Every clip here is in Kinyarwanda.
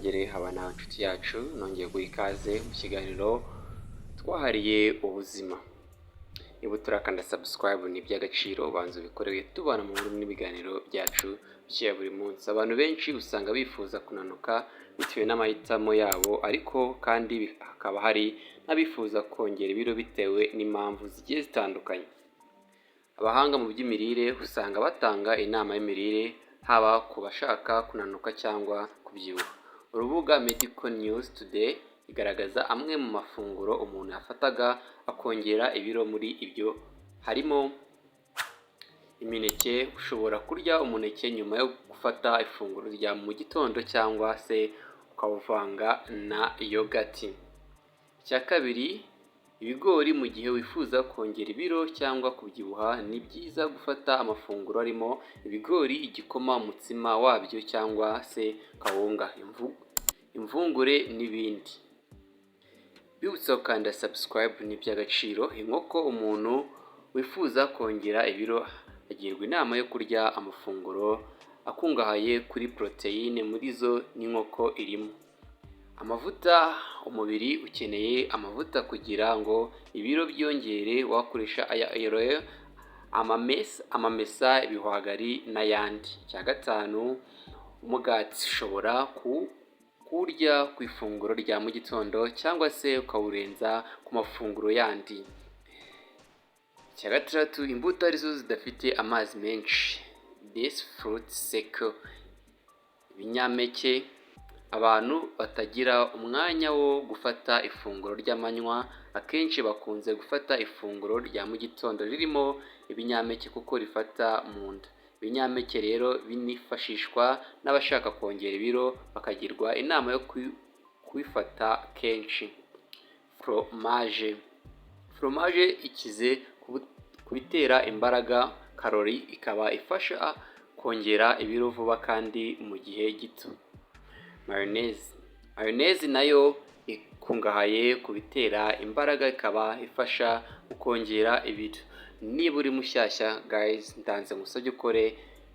twongere habana inshuti yacu nongeye guha ikaze mu kiganiro twahariye ubuzima. Niba turakanda subscribe ni iby'agaciro ubanza ubikorewe tubana mu nkuru n'ibiganiro byacu bya buri munsi. Abantu benshi usanga bifuza kunanuka bitewe n'amahitamo yabo, ariko kandi hakaba hari n'abifuza kongera ibiro bitewe n'impamvu zigiye zitandukanye. Abahanga mu by'imirire usanga batanga inama y'imirire, haba ku bashaka kunanuka cyangwa kubyibuha. Urubuga Medical News Today igaragaza amwe mu mafunguro umuntu yafataga akongera ibiro. Muri ibyo harimo imineke. Ushobora kurya umuneke nyuma yo gufata ifunguro rya mu gitondo cyangwa se ukawuvanga na yogati. Icya kabiri, ibigori. Mu gihe wifuza kongera ibiro cyangwa kubyibuha, ni byiza gufata amafunguro arimo ibigori, igikoma, umutsima wabyo cyangwa se kawunga, imvungure n'ibindi. Bibutsa gukanda subscribe ni iby'agaciro. Inkoko. Umuntu wifuza kongera ibiro agirwa inama yo kurya amafunguro akungahaye kuri poroteyine, muri zo n'inkoko irimo. Amavuta. Umubiri ukeneye amavuta kugira ngo ibiro byongere. Wakoresha aya yawe, amamesa, ibihwagari n'ayandi. Icya gatanu, umugati. Ushobora kuwurya ku ifunguro rya mu gitondo cyangwa se ukawurenza ku mafunguro yandi. Icya gatandatu, imbuto arizo zidafite amazi menshi, these fruits secure. Ibinyampeke. Abantu batagira umwanya wo gufata ifunguro ry'amanywa akenshi bakunze gufata ifunguro rya mu gitondo ririmo ibinyampeke kuko rifata mu nda. Ibinyampeke rero binifashishwa n'abashaka kongera ibiro, bakagirwa inama yo kubifata kenshi. Foromaje ikize ku bitera imbaraga, karori, ikaba ifasha kongera ibiro vuba kandi mu gihe gito. Mayoneze nayo ikungahaye ku bitera imbaraga, ikaba ifasha mu kongera ibiro. Niba uri mushyashya guys, ndanze ngusabye ukore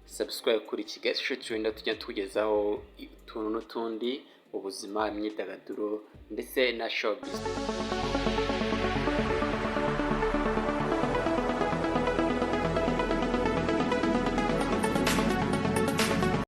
subscribe kuri Kigali Social Trend, tujya tugezaho utuntu n'utundi, ubuzima, imyidagaduro ndetse na showbiz.